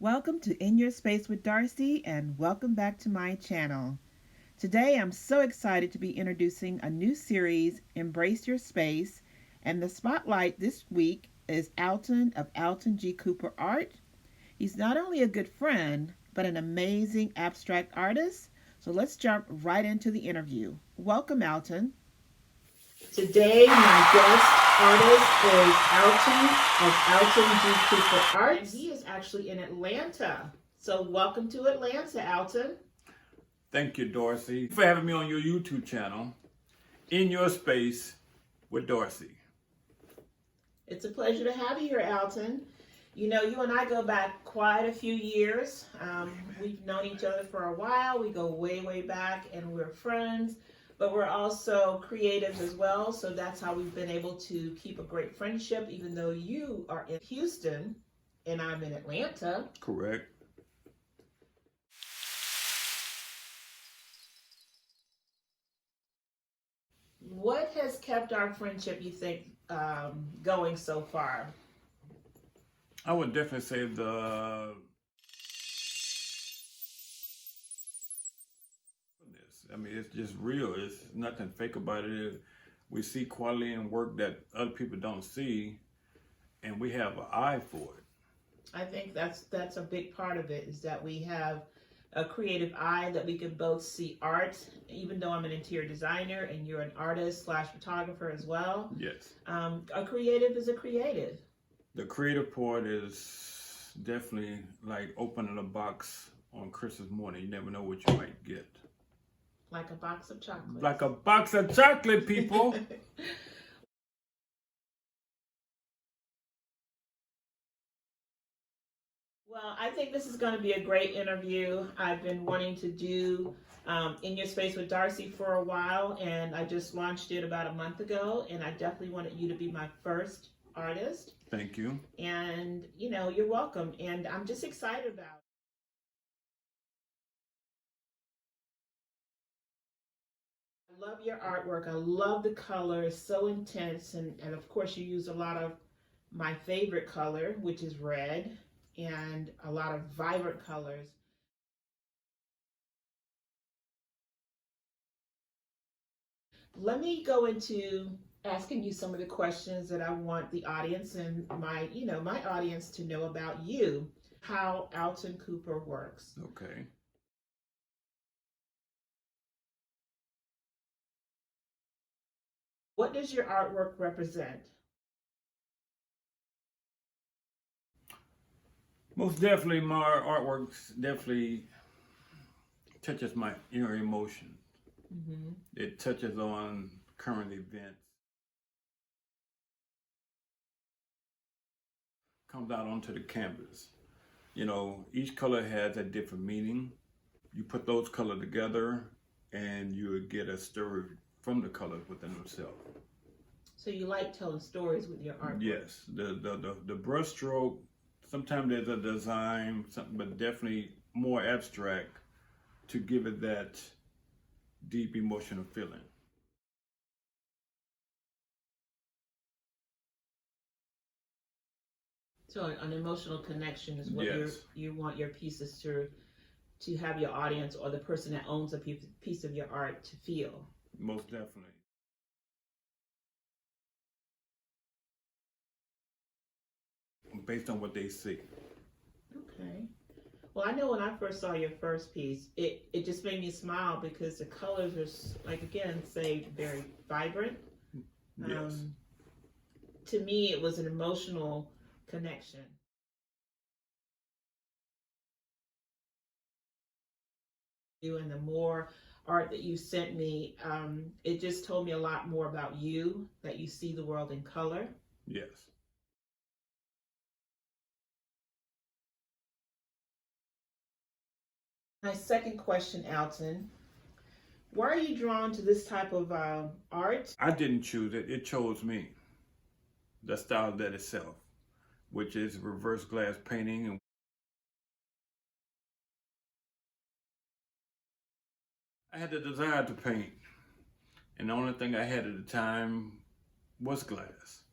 Welcome to In Your Space with Darcy and welcome back to my channel. Today I'm so excited to be introducing a new series, Embrace Your Space, and the spotlight this week is Alton of Alton G.Cooper Art. He's not only a good friend, but an amazing abstract artist. So let's jump right into the interview. Welcome, Alton. Today, my guest artist is Alton of Alton G. Cooper Art. And he is actually in Atlanta. So welcome to Atlanta, Alton. Thank you, Dorsey, for having me on your YouTube channel, In Your Space with Dorsey. It's a pleasure to have you here, Alton. You know, you and I go back quite a few years. We've known each other for a while. We go way, way back, and we're friends. But we're also creatives as well, so that's how we've been able to keep a great friendship, even though you are in Houston and I'm in Atlanta. Correct. What has kept our friendship, you think, going so far? I would definitely say the it's just real. It's nothing fake about it. We see quality in work that other people don't see, and we have an eye for it. I think that's a big part of it, is that we have a creative eye, that we can both see art, even though I'm an interior designer and you're an artist slash photographer as well. Yes. A creative is a creative. The creative part is definitely like opening a box on Christmas morning. You never know what you might get. Like a box of chocolate. Like a box of chocolate, people. Well, I think this is going to be a great interview. I've been wanting to do In Your Space with Darcy for a while, and I just launched it about a month ago, and I definitely wanted you to be my first artist. Thank you. And, you know, you're welcome, and I'm just excited about it. I love your artwork. I love the color. It's so intense, and of course you use a lot of my favorite color, which is red, and a lot of vibrant colors. Let me go into asking you some of the questions that I want the audience and my audience to know about you, how Alton Cooper works. Okay. What does your artwork represent? Most definitely, my artwork definitely touches my inner emotion. Mm-hmm. It touches on current events. Comes out onto the canvas. You know, each color has a different meaning. You put those colors together and you would get a story from the colors within themselves. So you like telling stories with your artwork? Yes, the brush stroke, sometimes there's a design, something, but definitely more abstract to give it that deep emotional feeling. So an emotional connection is what Yes. you want your pieces to have your audience or the person that owns a piece of your art to feel. Most definitely. Based on what they see. Okay. Well, I know when I first saw your first piece, it just made me smile because the colors are, like, again, say very vibrant. Yes. To me, it was an emotional connection. You and the more art that you sent me, it just told me a lot more about you, that you see the world in color. Yes. My second question, Alton, why are you drawn to this type of art? I didn't choose it, it chose me. The style that itself, which is reverse glass painting. I had the desire to paint, and the only thing I had at the time was glass.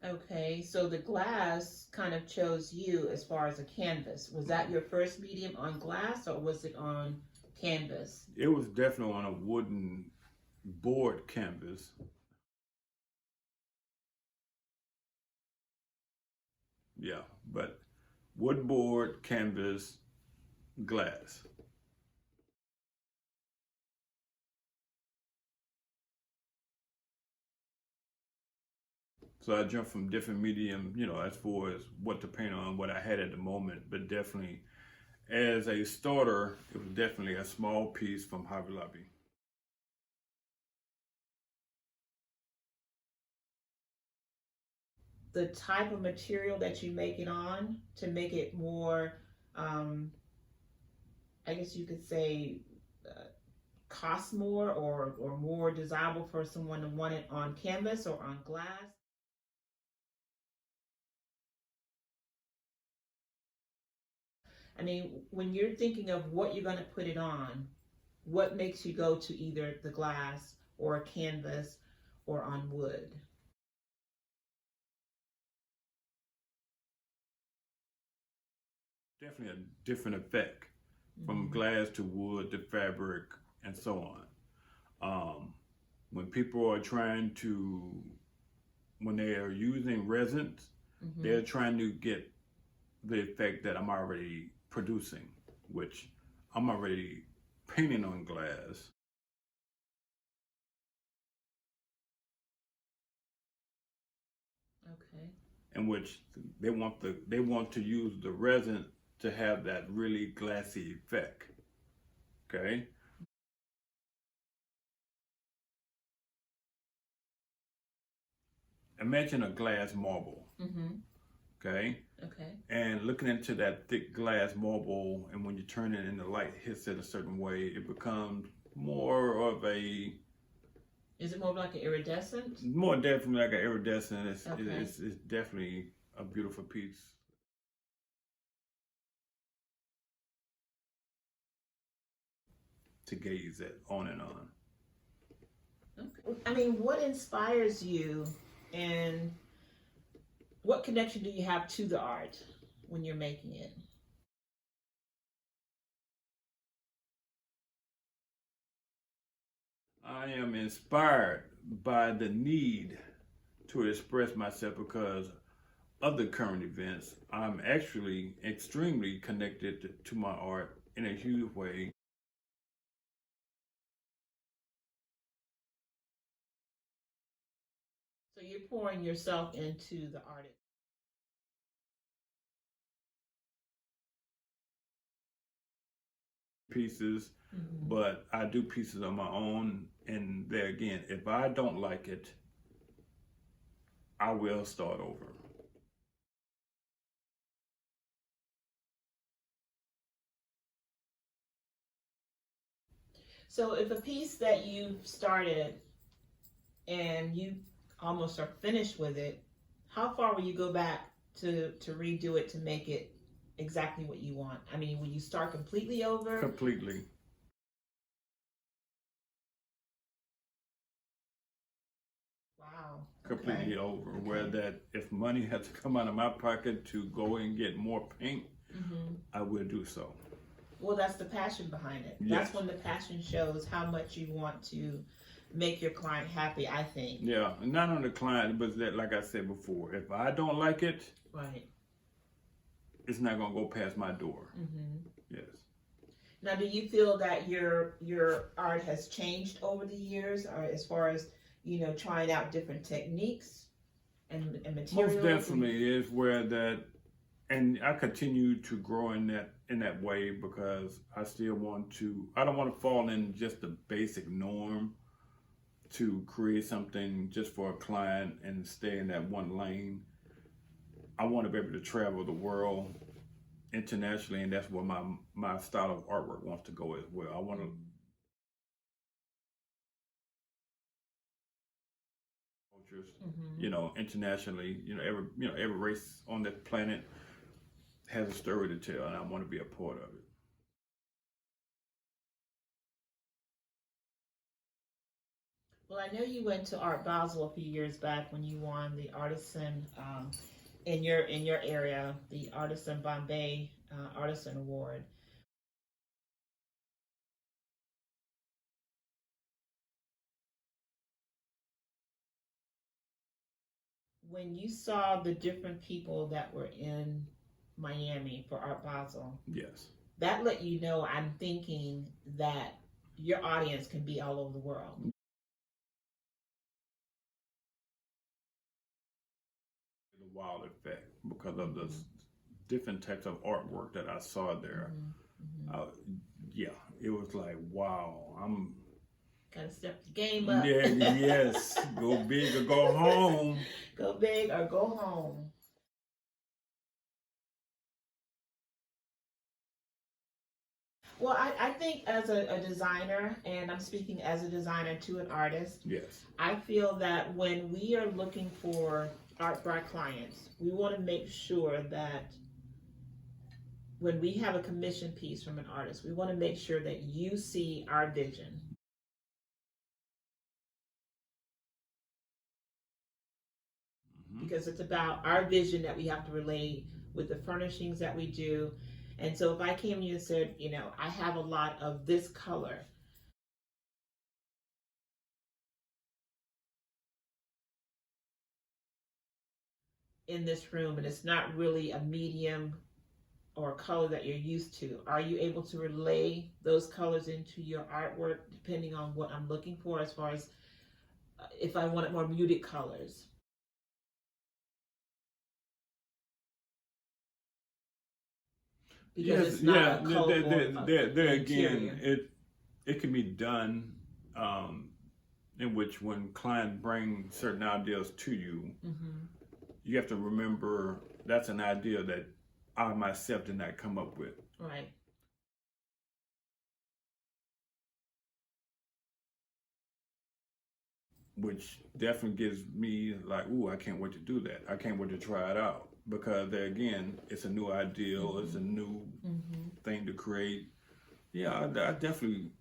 Okay, so the glass kind of chose you as far as a canvas. Was that your first medium on glass or was it on canvas? It was definitely on a wooden board canvas. Yeah, but wood board, canvas, glass. So I jumped from different medium, as far as what to paint on, what I had at the moment, but definitely as a starter, it was definitely a small piece from Hobby Lobby. The type of material that you make it on to make it more, um, I guess you could say, uh, cost more or more desirable for someone to want it on canvas or on glass. I mean, when you're thinking of what you're going to put it on, what makes you go to either the glass or a canvas or on wood? Definitely a different effect from Mm-hmm. glass to wood to fabric and so on. When people are trying to, when they are using resins, Mm-hmm. they're trying to get the effect that I'm already producing, which I'm already painting on glass, Okay. in which they want to use the resin to have that really glassy effect. Okay, imagine a glass marble. Mm-hmm. Okay, Okay. and looking into that thick glass marble, and when you turn it and the light hits it a certain way, it becomes more of a Is it more like an iridescent? more definitely like an iridescent. It's, Okay. it's, it's definitely a beautiful piece to gaze at on and on. Okay. I mean, what inspires you and what connection do you have to the art when you're making it? I am inspired by the need to express myself because of the current events. I'm actually extremely connected to my art in a huge way. So you're pouring yourself into the art. Pieces, Mm-hmm. but I do pieces on my own. And there again, if I don't like it, I will start over. So if a piece that you've started and you almost are finished with it, how far will you go back to redo it to make it exactly what you want? I mean, will you start completely over? Completely, Wow. Okay. completely over. Where Okay. that if money had to come out of my pocket to go and get more paint, Mm-hmm. I will do so. Well, that's the passion behind it. Yes. That's when the passion shows how much you want to make your client happy, I think. Yeah, not on the client, but that, like I said before, if I don't like it, Right. it's not gonna go past my door. Mm-hmm. Yes. Now, do you feel that your art has changed over the years, or as far as trying out different techniques and Most materials? And definitely is where that, and I continue to grow in that way because I still want to. I don't want to fall in just the basic norm to create something just for a client and stay in that one lane. I want to be able to travel the world internationally, and that's where my style of artwork wants to go as well. I want to cultures, mm-hmm. internationally. Every race on the planet has a story to tell, and I want to be a part of it. Well, I know you went to Art Basel a few years back when you won the artisan in your area, the Artisan Bombay Artisan Award. When you saw the different people that were in Miami for Art Basel, Yes. that let you know I'm thinking that your audience can be all over the world. The wild effect because of the different types of artwork that I saw there. Yeah, it was like, wow, I'm Gotta step the game up. yeah, yes, go big or go home. Go big or go home. Well, I think as a designer, and I'm speaking as a designer to an artist, Yes. I feel that when we are looking for art for our clients, we want to make sure that when we have a commission piece from an artist, we want to make sure that you see our vision. Because it's about our vision that we have to relate with the furnishings that we do. And so if I came to you and said, you know, I have a lot of this color, in this room and it's not really a medium or a color that you're used to, are you able to relay those colors into your artwork depending on what I'm looking for, as far as if I wanted more muted colors? Because Yes, it's not yeah. a colorful There interior. again, it can be done in which when clients bring certain ideas to you, you have to remember that's an idea that I myself did not come up with. Right. Which definitely gives me like, ooh, I can't wait to do that. I can't wait to try it out because there again, it's a new ideal, it's a new thing to create. Yeah, I definitely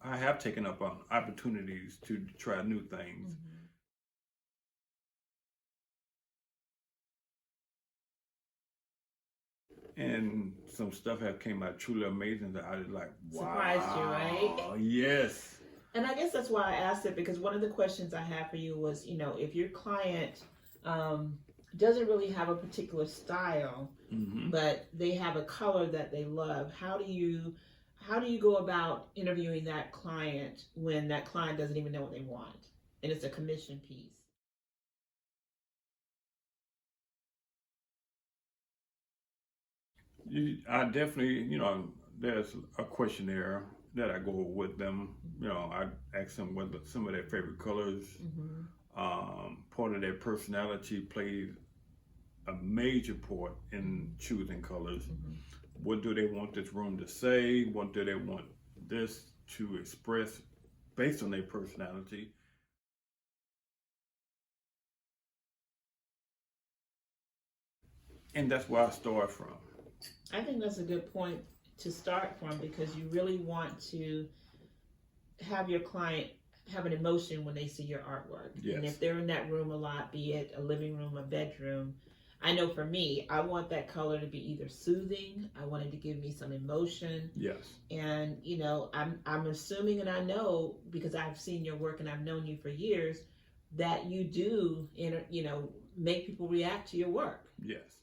I have taken up on opportunities to try new things. And some stuff have came out truly amazing that I was like, wow. Surprised you, right? Yes. And I guess that's why I asked it, because one of the questions I had for you was, you know, if your client doesn't really have a particular style, but they have a color that they love, how do you go about interviewing that client when that client doesn't even know what they want and it's a commission piece? I definitely, there's a questionnaire that I go with them. I ask them what some of their favorite colors. Part of their personality plays a major part in choosing colors. What do they want this room to say? What do they want this to express based on their personality? And that's where I start from. I think that's a good point to start from, because you really want to have your client have an emotion when they see your artwork. Yes. And if they're in that room a lot, be it a living room, a bedroom, I know for me, I want that color to be either soothing, I want it to give me some emotion. Yes. And I'm assuming, and I know because I've seen your work and I've known you for years, that you do make people react to your work. Yes.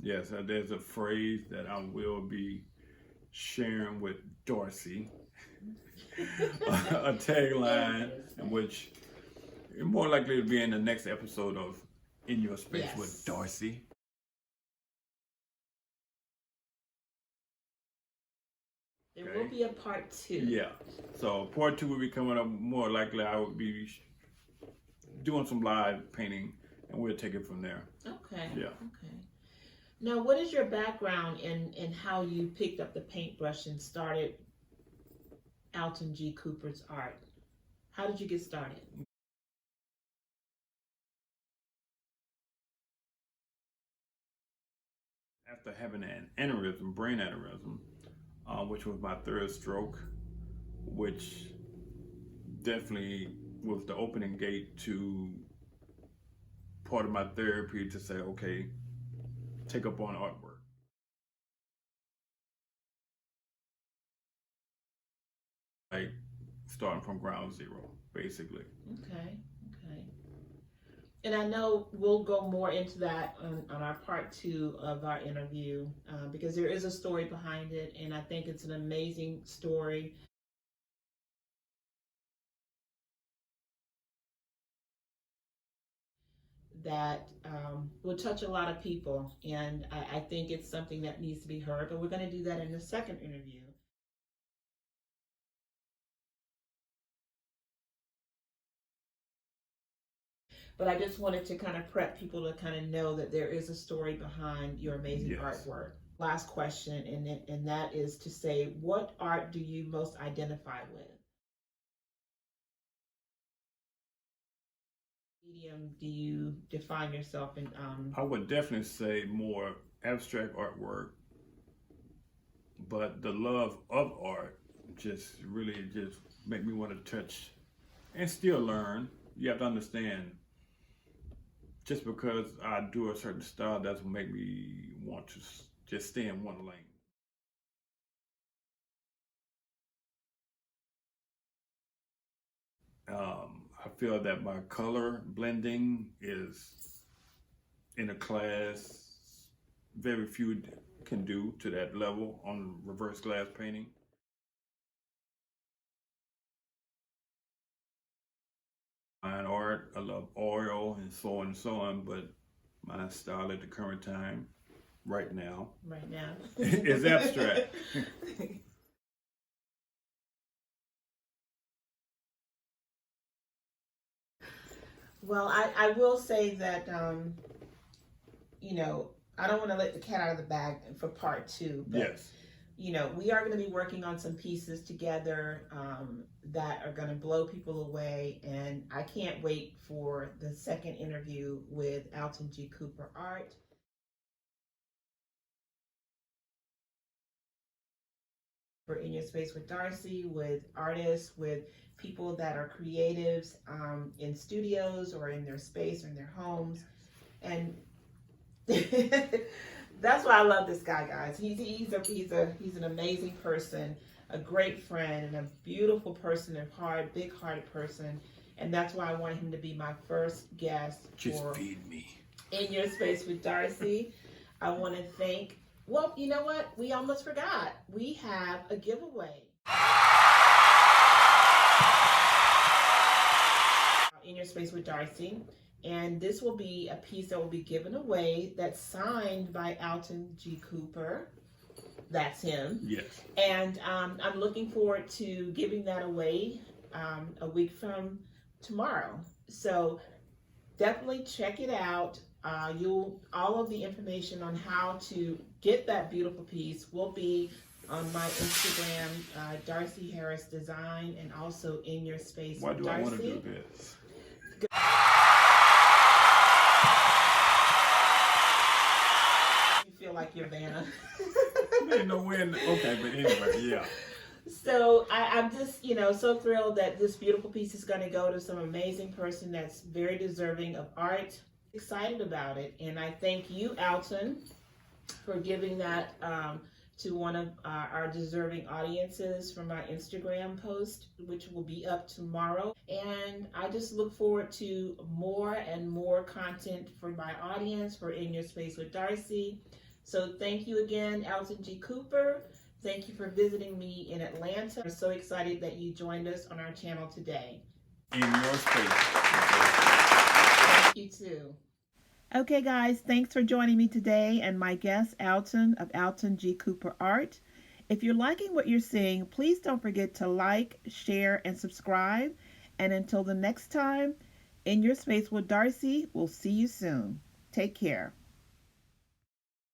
Yes, there's a phrase that I will be sharing with Darcy, a tagline, which is more likely to be in the next episode of In Your Space with Darcy. There will be a part 2. Yeah, so part 2 will be coming up. More likely I will be doing some live painting, and we'll take it from there. Okay. Yeah. Okay. Now, what is your background in how you picked up the paintbrush and started Alton G.Cooper's art? How did you get started? after having an aneurysm, brain aneurysm, which was my third stroke, which definitely was the opening gate to part of my therapy to say, okay, take up on artwork. Like starting from ground zero, basically. Okay, okay. And I know we'll go more into that on our part 2 of our interview because there is a story behind it, and I think it's an amazing story. That will touch a lot of people, and I think it's something that needs to be heard, but we're going to do that in the second interview. But I just wanted to kind of prep people to kind of know that there is a story behind your amazing artwork. Last question, and that is to say, what art do you most identify with? Medium do you define yourself in? I would definitely say more abstract artwork, but the love of art just really just make me want to touch and still learn. You have to understand, just because I do a certain style doesn't make me want to just stay in one lane. I feel that my color blending is in a class very few can do to that level on reverse glass painting. Fine art, I love oil and so on, but my style at the current time, right now, is abstract. Well, I will say that, you know, I don't want to let the cat out of the bag for part 2. But, yes. You know, we are going to be working on some pieces together that are going to blow people away. And I can't wait for the second interview with Alton G.Cooper Art. For In Your Space with Darcy, with artists, with people that are creatives in studios or in their space or in their homes. And that's why I love this guy, guys. He's an amazing person, a great friend, and a beautiful person, a big-hearted person. And that's why I wanted him to be my first guest. Just feed me. In Your Space with Darcy. I want to thank. Well, you know what? We almost forgot. We have a giveaway. In Your Space with Darcy. And this will be a piece that will be given away that's signed by Alton G.Cooper. That's him. Yes. And I'm looking forward to giving that away a week from tomorrow. So definitely check it out. All of the information on how to get that beautiful piece will be on my Instagram, Darcy Harris Design, and also In Your Space. Why do Darcy. I want to do this? You feel like you're Vanna. Ain't no wind. Okay, but anyway, yeah. So I'm just, so thrilled that this beautiful piece is going to go to some amazing person that's very deserving of art. Excited about it, and I thank you, Alton, for giving that to one of our deserving audiences from my Instagram post, which will be up tomorrow. And I just look forward to more and more content for my audience for In Your Space with Darcy. So thank you again, Alton G.Cooper. Thank you for visiting me in Atlanta. I'm so excited that you joined us on our channel today. In Your Space. Thank you too. Okay, guys, thanks for joining me today and my guest, Alton of Alton G.Cooper Art. If you're liking what you're seeing, please don't forget to like, share, and subscribe. And until the next time, In Your Space with Darcy, we'll see you soon. Take care.